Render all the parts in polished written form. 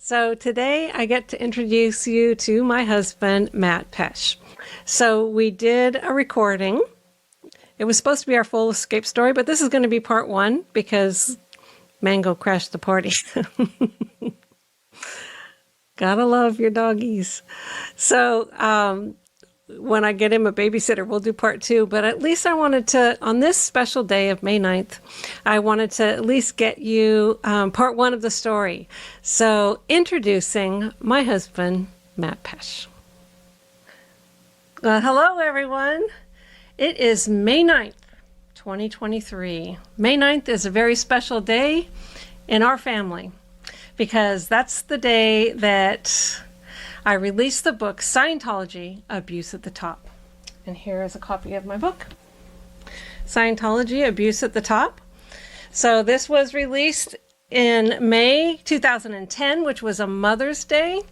So today I get to introduce you to my husband, Matt Pesch. So we did a recording. It was supposed to be our full escape story, but this is going to be part one because Mango crashed the party. Gotta love your doggies. So when I get him a babysitter, we'll do part two. But at least I wanted to, on this special day of May 9th, I wanted to at least get you part one of the story. So introducing my husband, Matt Pesch. Hello, everyone. It is May 9th, 2023. May 9th is a very special day in our family because that's the day that I released the book, Scientology, Abuse at the Top. And here is a copy of my book, Scientology, Abuse at the Top. So this was released in May 2010, which was a Mother's Day.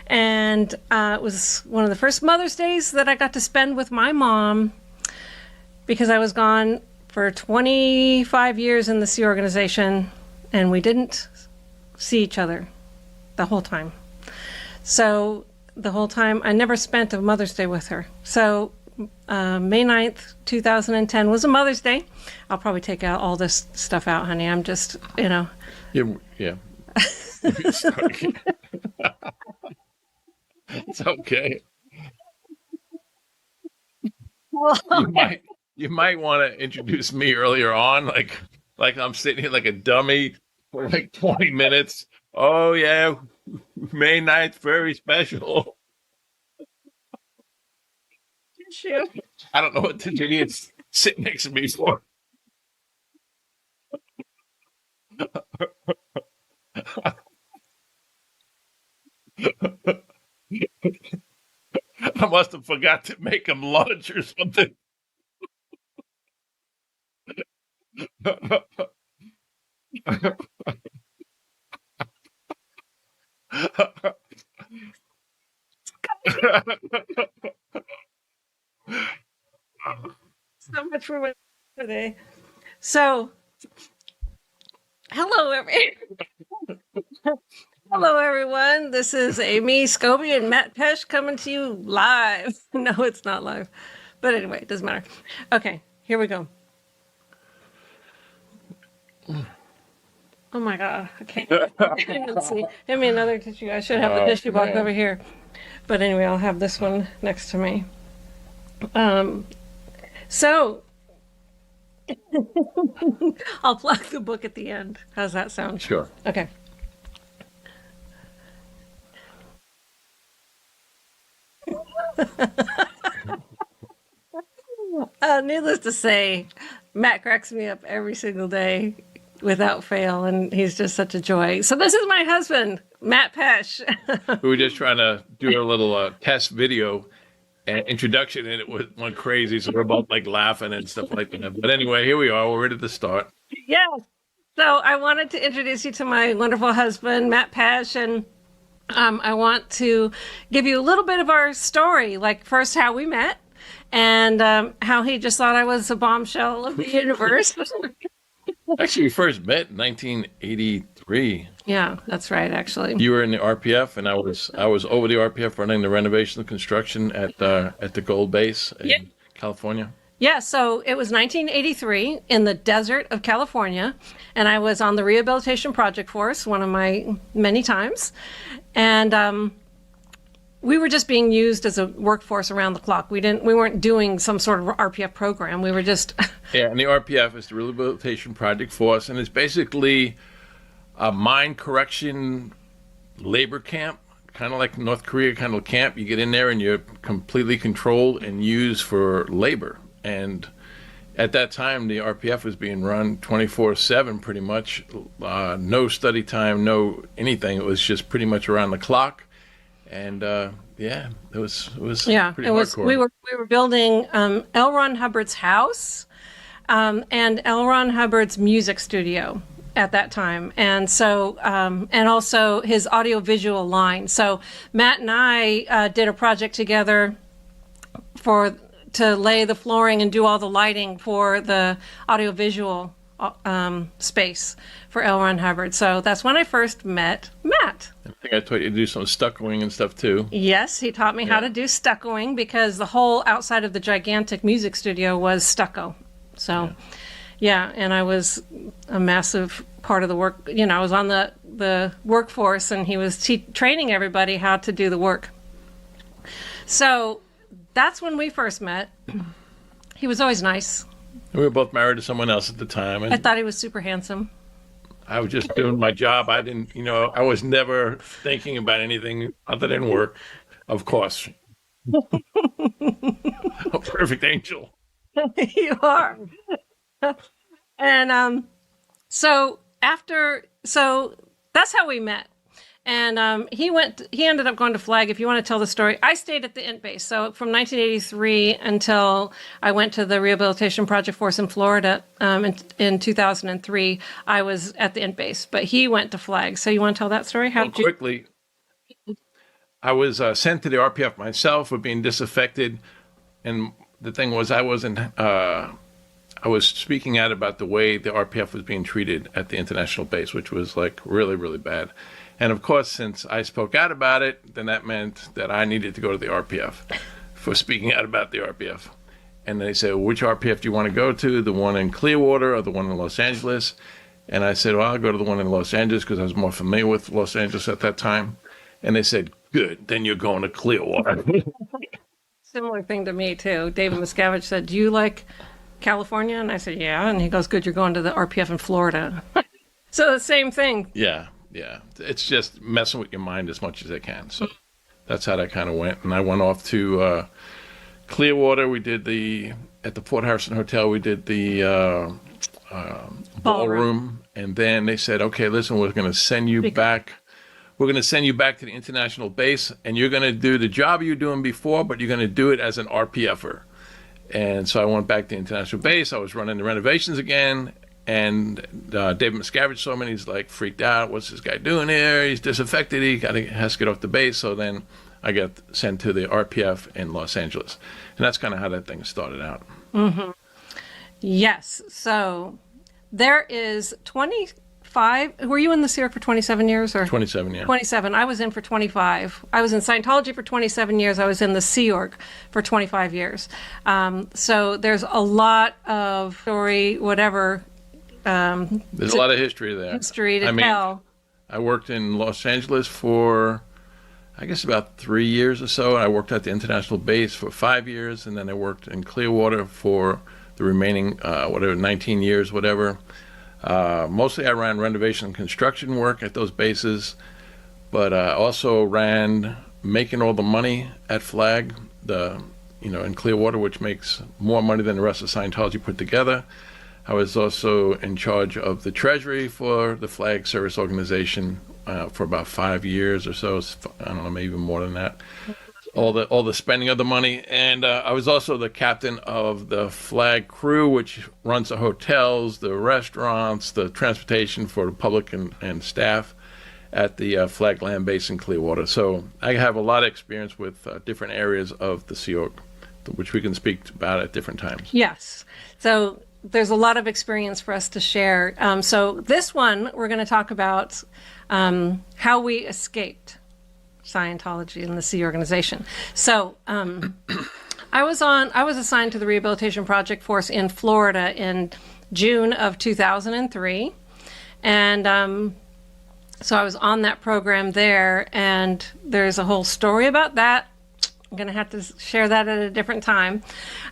And it was one of the first Mother's Days that I got to spend with my mom because I was gone for 25 years in the Sea Organization and we didn't see each other the whole time. So the whole time, I never spent a Mother's Day with her. So May 9th, 2010 was a Mother's Day. I'll probably take out all this stuff out, honey. I'm just, Yeah. It's okay. You might want to introduce me earlier on, like I'm sitting here like a dummy for like 20 minutes. Oh yeah, May 9th, very special. Shoot. I don't know what the idiot's sitting next to me for. I must have forgot to make him lunch or something. So much for today. So, hello, hello, everyone. This is Amy, Scobee, and Matt Pesch coming to you live. No, it's not live. But anyway, it doesn't matter. Okay, here we go. Oh my God. Okay. Let's see. Give me another tissue. I should have the tissue box over here. But anyway, I'll have this one next to me. So I'll plug the book at the end. How's that sound? Sure. Okay. Needless to say, Matt cracks me up every single day without fail, and he's just such a joy. So this is my husband, Matt Pesch. We were just trying to do a little test video and introduction, and it went crazy. So we're both like laughing and stuff like that. But anyway, here we are. We're ready to start. Yes. So I wanted to introduce you to my wonderful husband, Matt Pesch, and I want to give you a little bit of our story, like first how we met and how he just thought I was a bombshell of the universe. Actually, we first met in 1983. Yeah, that's right, actually. You were in the RPF, and I was over the RPF running the renovation and construction at the Gold Base in California. Yeah, so it was 1983 in the desert of California, and I was on the rehabilitation project force, one of my many times, and we were just being used as a workforce around the clock. We weren't doing some sort of RPF program. We were just Yeah, and the RPF is the Rehabilitation Project Force, and it's basically a mine correction labor camp, kind of like North Korea kind of camp. You get in there and you're completely controlled and used for labor. And at that time, the RPF was being run 24/7 pretty much. No study time, no anything. It was just pretty much around the clock. And yeah, it was pretty hardcore. We were building L. Ron Hubbard's house and L. Ron Hubbard's music studio at that time, and so and also his audiovisual line. So Matt and I did a project together to lay the flooring and do all the lighting for the audiovisual space for L. Ron Hubbard. So that's when I first met Matt. I think I taught you to do some stuccoing and stuff too. Yes, he taught me how to do stuccoing because the whole outside of the gigantic music studio was stucco. So, yeah, and I was a massive part of the work. You know, I was on the workforce, and he was training everybody how to do the work. So that's when we first met. He was always nice. We were both married to someone else at the time. And I thought he was super handsome. I was just doing my job. I didn't, I was never thinking about anything other than work, of course. A perfect angel. You are. And so that's how we met. And he ended up going to Flag. If you want to tell the story, I stayed at the Int base. So from 1983 until I went to the Rehabilitation Project Force in Florida in 2003, I was at the Int base. But he went to Flag. So you want to tell that story? Quickly, I was sent to the RPF myself for being disaffected. And the thing was, I was speaking out about the way the RPF was being treated at the international base, which was like really, really bad. And of course, since I spoke out about it, then that meant that I needed to go to the RPF for speaking out about the RPF. And they said, which RPF do you want to go to? The one in Clearwater or the one in Los Angeles? And I said, well, I'll go to the one in Los Angeles because I was more familiar with Los Angeles at that time. And they said, good, then you're going to Clearwater. Similar thing to me, too. David Miscavige said, do you like California? And I said, yeah. And he goes, good, you're going to the RPF in Florida. So the same thing. Yeah. It's just messing with your mind as much as they can. So that's how that kind of went. And I went off to Clearwater. We did at the Port Harrison Hotel, we did the ballroom. And then they said, okay, listen, we're going to send you back. We're going to send you back to the international base, and you're going to do the job you were doing before, but you're going to do it as an RPFer. And so I went back to the international base. I was running the renovations again. And David Miscavige saw me, and he's like freaked out. What's this guy doing here? He's disaffected. He has to get off the base. So then I got sent to the RPF in Los Angeles. And that's kind of how that thing started out. Mm-hmm. Yes. So there is 25. Were you in the Sea Org for 27 years? Or 27, yeah. 27. I was in for 25. I was in Scientology for 27 years. I was in the Sea Org for 25 years. So there's a lot of story, whatever. There's a lot of history there. History to tell. I worked in Los Angeles for, I guess, about 3 years or so. I worked at the international base for 5 years, and then I worked in Clearwater for the remaining, 19 years, whatever. Mostly I ran renovation and construction work at those bases, but also ran making all the money at Flag, in Clearwater, which makes more money than the rest of Scientology put together. I was also in charge of the treasury for the Flag Service Organization for about 5 years or so. I don't know, maybe even more than that. All the spending of the money. And I was also the captain of the Flag crew, which runs the hotels, the restaurants, the transportation for the public and staff at the Flag Land Base in Clearwater. So I have a lot of experience with different areas of the Sea Org, which we can speak about at different times. Yes. So there's a lot of experience for us to share. So this one, we're going to talk about how we escaped Scientology and the Sea Organization. So I was assigned to the Rehabilitation Project Force in Florida in June of 2003. And so I was on that program there, and there's a whole story about that. I'm going to have to share that at a different time.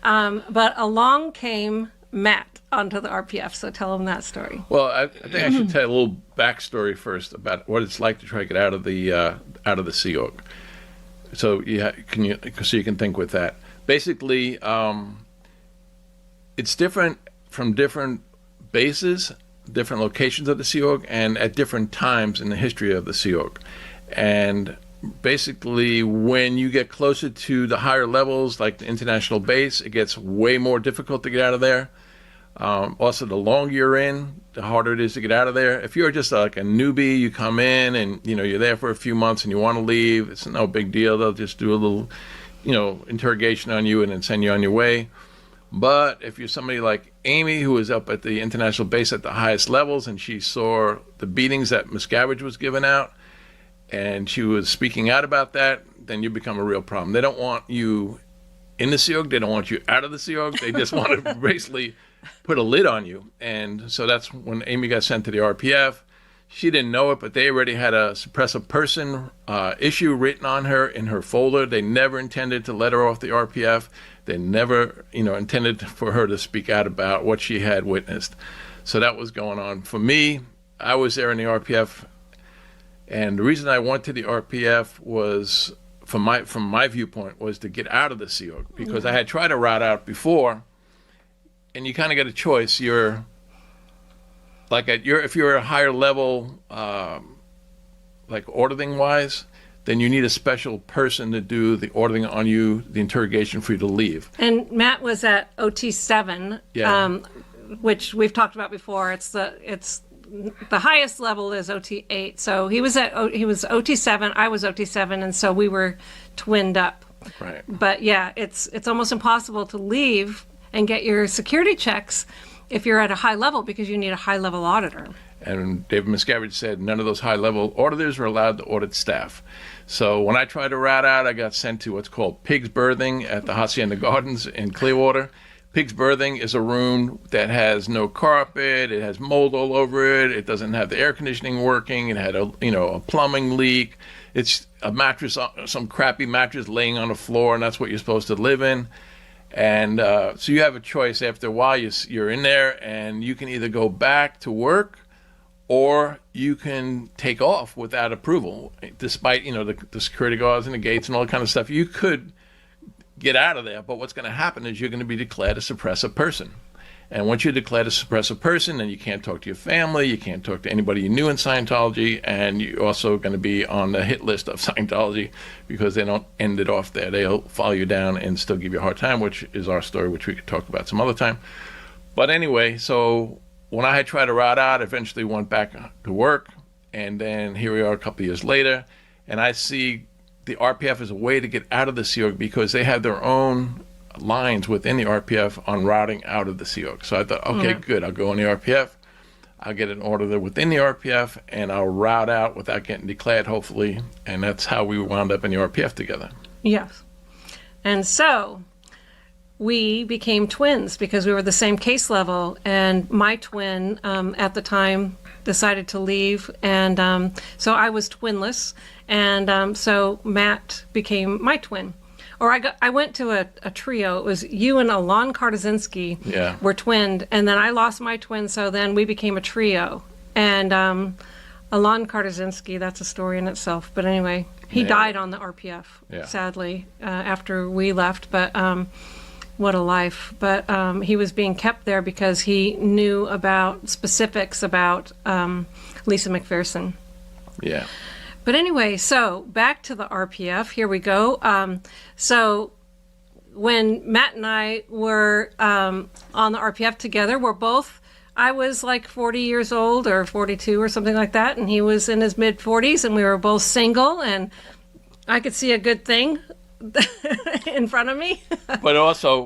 But along came Matt onto the RPF, so tell him that story. Well, I think I should tell a little backstory first about what it's like to try to get out of the Sea Org. So you can think with that. Basically, it's different from different bases, different locations of the Sea Org, and at different times in the history of the Sea Org. And basically, when you get closer to the higher levels, like the international base, it gets way more difficult to get out of there. Also, the longer you're in, the harder it is to get out of there. If you're just like a newbie, you come in and you're there for a few months and you want to leave, it's no big deal. They'll just do a little, interrogation on you and then send you on your way. But if you're somebody like Amy, who was up at the international base at the highest levels, and she saw the beatings that Miscavige was giving out, and she was speaking out about that, then you become a real problem. They don't want you in the Sea Org. They don't want you out of the Sea Org. They just want to basically put a lid on you. And so that's when Amy got sent to the RPF. She didn't know it, but they already had a suppressive person issue written on her in her folder. They never intended to let her off the RPF. They never, intended for her to speak out about what she had witnessed. So that was going on. For me, I was there in the RPF, and the reason I went to the RPF was, from my viewpoint, was to get out of the Sea Org, because I had tried to route out before, and you kind of get a choice. You're like if you're at a higher level, like auditing wise, then you need a special person to do the auditing on you, the interrogation for you to leave. And Matt was at OT 7, which we've talked about before. It's the highest level is OT 8. So he was OT 7. I was OT 7, and so we were twinned up. Right. But yeah, it's almost impossible to leave and get your security checks if you're at a high level, because you need a high level auditor. And David Miscavige said none of those high level auditors were allowed to audit staff. So when I tried to route out, I got sent to what's called Pig's Birthing at the Hacienda Gardens in Clearwater. Pig's Birthing is a room that has no carpet, it has mold all over it, it doesn't have the air conditioning working, it had a plumbing leak, it's a mattress, some crappy mattress laying on the floor, and that's what you're supposed to live in. And so you have a choice after a while. You're in there, and you can either go back to work, or you can take off without approval, despite the security guards and the gates and all that kind of stuff. You could get out of there, but what's going to happen is you're going to be declared a suppressive person. And once you're declared a suppressive person, then you can't talk to your family, you can't talk to anybody you knew in Scientology, and you're also going to be on the hit list of Scientology, because they don't end it off there. They'll follow you down and still give you a hard time, which is our story, which we could talk about some other time. But anyway, so when I had tried to route out, I eventually went back to work, and then here we are a couple of years later, and I see the RPF as a way to get out of the Sea Org, because they have their own lines within the RPF on routing out of the Sea Org. So I thought, okay, good, I'll go in the RPF, I'll get an auditor within the RPF, and I'll route out without getting declared, hopefully, and that's how we wound up in the RPF together. Yes. And so we became twins because we were the same case level, and my twin at the time decided to leave, and so I was twinless, and so Matt became my twin. Or I went to a trio. It was you and Alon Kartazinski were twinned, and then I lost my twin, so then we became a trio. And Alon Kartazinski, that's a story in itself. But anyway, he died on the RPF, sadly, after we left. But what a life. But he was being kept there because he knew about specifics about Lisa McPherson. Yeah. But anyway, so back to the RPF. Here we go. So when Matt and I were on the RPF together, I was like 40 years old or 42 or something like that, and he was in his mid-40s, and we were both single, and I could see a good thing in front of me. But also,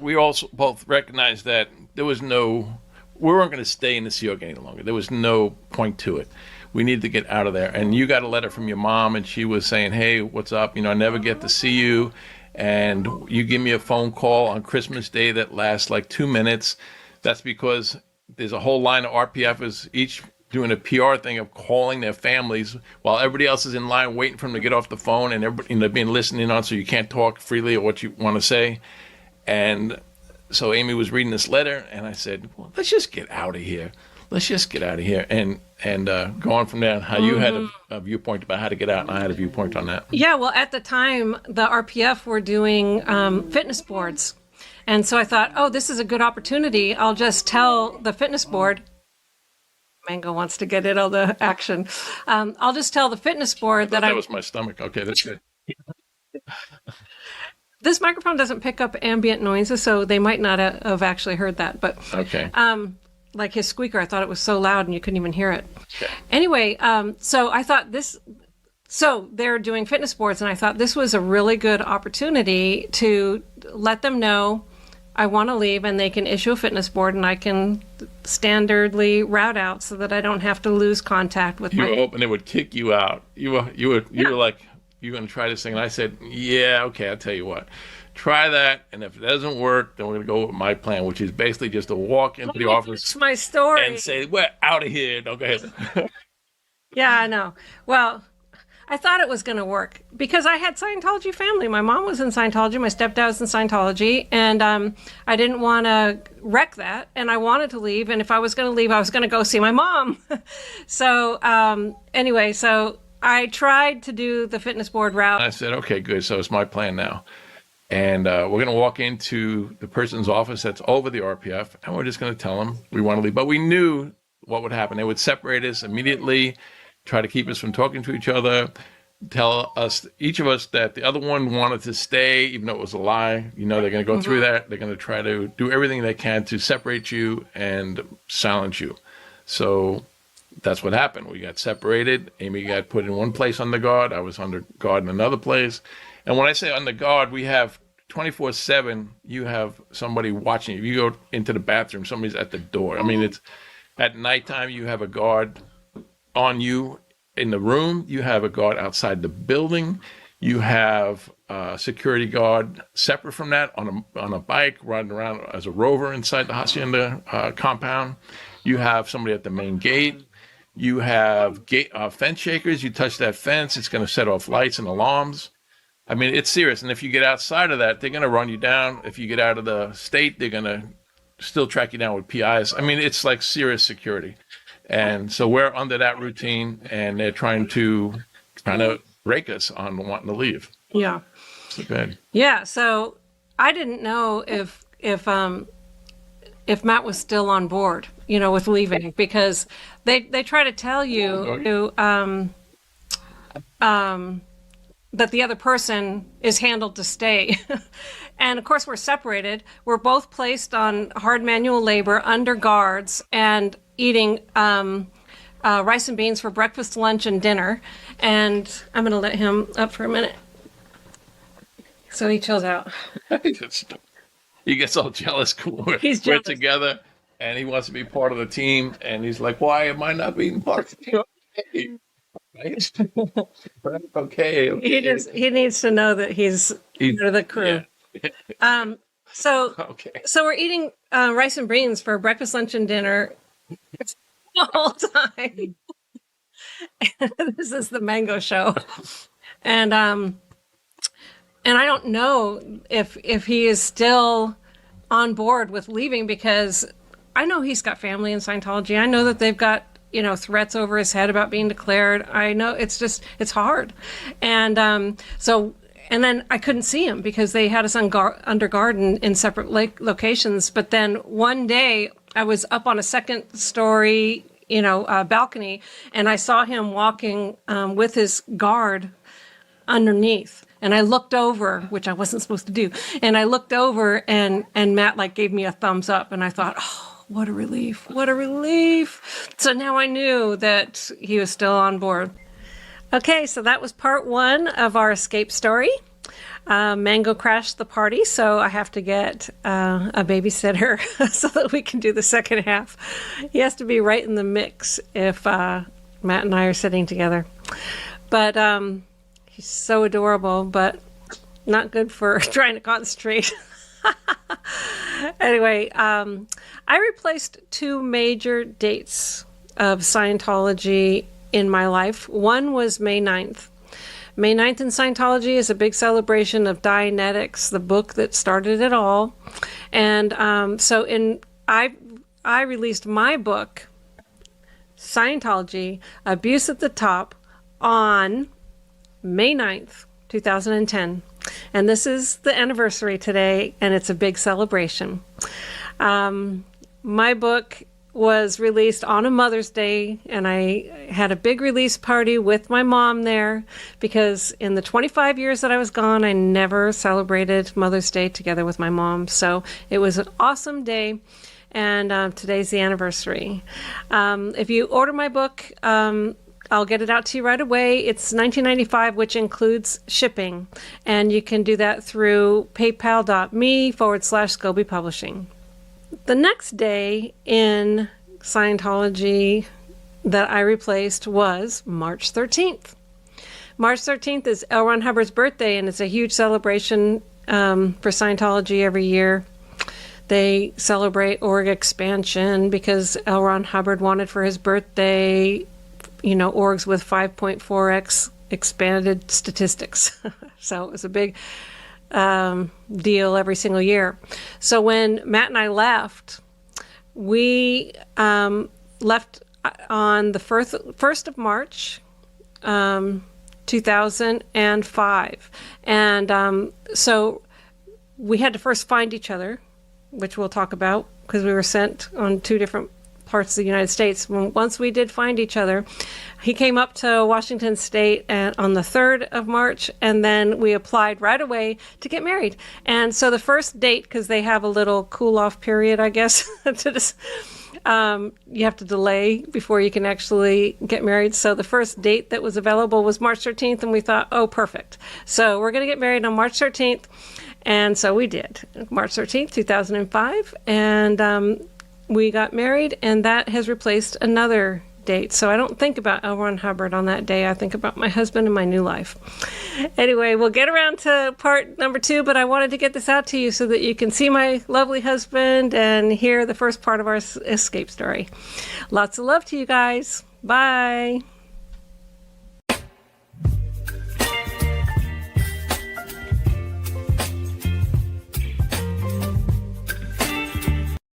we also both recognized that we weren't going to stay in the Sea Org any longer. There was no point to it. We need to get out of there. And you got a letter from your mom, and she was saying, hey, what's up? I never get to see you. And you give me a phone call on Christmas Day that lasts like 2 minutes. That's because there's a whole line of RPFers, each doing a PR thing of calling their families while everybody else is in line waiting for them to get off the phone, and everybody, they're being listening on, so you can't talk freely or what you want to say. And so Amy was reading this letter, and I said, well, let's just get out of here. Let's just get out of here. And go on from there. How you had a viewpoint about how to get out, and I had a viewpoint on that. Yeah, well, at the time, the RPF were doing fitness boards. And so I thought, oh, this is a good opportunity. I'll just tell the fitness board. Mango wants to get in on the action. I'll just tell the fitness board that was my stomach. Okay, that's good. This microphone doesn't pick up ambient noises, so they might not have actually heard that. But okay. Like his squeaker, I thought it was so loud and you couldn't even hear it. Okay. Anyway, so I thought so they're doing fitness boards, and I thought this was a really good opportunity to let them know I want to leave, and they can issue a fitness board, and I can standardly route out so that I don't have to lose contact with You my. were hoping they would kick you out. You were like, you're going to try this thing. And I said, yeah, okay, I'll tell you what. Try that, and if it doesn't work, then we're going to go with my plan, which is basically just to walk into the office It's my story. and say, we're out of here. Don't go ahead. Yeah, I know. Well, I thought it was going to work because I had Scientology family. My mom was in Scientology. My stepdad was in Scientology. And I didn't want to wreck that. And I wanted to leave. And if I was going to leave, I was going to go see my mom. So anyway, so I tried to do the fitness board route. I said, okay, good. So it's my plan now. And we're going to walk into the person's office that's over the RPF, and we're just going to tell them we want to leave. But we knew what would happen. They would separate us immediately, try to keep us from talking to each other, tell us, each of us, that the other one wanted to stay, even though it was a lie. You know, they're going to go through that. They're going to try to do everything they can to separate you and silence you. So that's what happened. We got separated. Amy got put in one place under guard. I was under guard in another place. And when I say under guard, we have 24/7, you have somebody watching you. You go into the bathroom, somebody's at the door. I mean, it's at nighttime, you have a guard on you in the room. You have a guard outside the building. You have a security guard separate from that on a bike riding around as a rover inside the hacienda compound. You have somebody at the main gate. You have fence shakers. You touch that fence, it's going to set off lights and alarms. I mean, it's serious. And if you get outside of that, they're going to run you down. If you get out of the state, they're going to still track you down with PIs. I mean, it's like serious security. And so we're under that routine, and they're trying to kind of break us on wanting to leave. Yeah. So good. Yeah. So I didn't know if Matt was still on board, with leaving, because they try to tell you that the other person is handled to stay. And of course, we're separated. We're both placed on hard manual labor under guards and eating rice and beans for breakfast, lunch, and dinner. And I'm going to let him up for a minute so he chills out. He gets all jealous. We're jealous. together, and he wants to be part of the team. And he's like, why am I not being part of the team? Hey. Right? Okay. He needs to know that he's part of the crew. Yeah. So Okay. So we're eating rice and beans for breakfast, lunch, and dinner the whole time. This is the mango show, and I don't know if he is still on board with leaving, because I know he's got family in Scientology. I know that they've got threats over his head about being declared. I know it's hard. And and then I couldn't see him because they had us under guard in separate locations. But then one day I was up on a second story, balcony, and I saw him walking with his guard underneath. And I looked over, which I wasn't supposed to do. And I looked over, and Matt gave me a thumbs up, and I thought, oh, what a relief. What a relief. So now I knew that he was still on board. Okay, so that was part one of our escape story. Mango crashed the party, so I have to get a babysitter so that we can do the second half. He has to be right in the mix if Matt and I are sitting together. But he's so adorable, but not good for trying to concentrate. Anyway, I replaced two major dates of Scientology in my life. One was May 9th. May 9th in Scientology is a big celebration of Dianetics, the book that started it all. And I released my book, Scientology, Abuse at the Top, on May 9th, 2010. And this is the anniversary today, and it's a big celebration. My book was released on a Mother's Day, and I had a big release party with my mom there, because in the 25 years that I was gone, I never celebrated Mother's Day together with my mom. So it was an awesome day, and today's the anniversary. If you order my book, I'll get it out to you right away. It's $19.95, which includes shipping. And you can do that through paypal.me/Scobee Publishing. The next day in Scientology that I replaced was March 13th. March 13th is L. Ron Hubbard's birthday, and it's a huge celebration for Scientology every year. They celebrate org expansion because L. Ron Hubbard wanted for his birthday, orgs with 5.4x expanded statistics. So it was a big deal every single year. So when Matt and I left, we left on the 1st of March, 2005. And so we had to first find each other, which we'll talk about because we were sent on 2 different parts of the United States. Once we did find each other, he came up to Washington State on the 3rd of March, and then we applied right away to get married. And so the first date, because they have a little cool-off period, I guess, to this, you have to delay before you can actually get married. So the first date that was available was March 13th, and we thought, oh, perfect. So we're going to get married on March 13th. And so we did, March 13th, 2005, and we got married, and that has replaced another date. So I don't think about L. Ron Hubbard on that day. I think about my husband and my new life. Anyway, we'll get around to part number 2, but I wanted to get this out to you so that you can see my lovely husband and hear the first part of our escape story. Lots of love to you guys. Bye.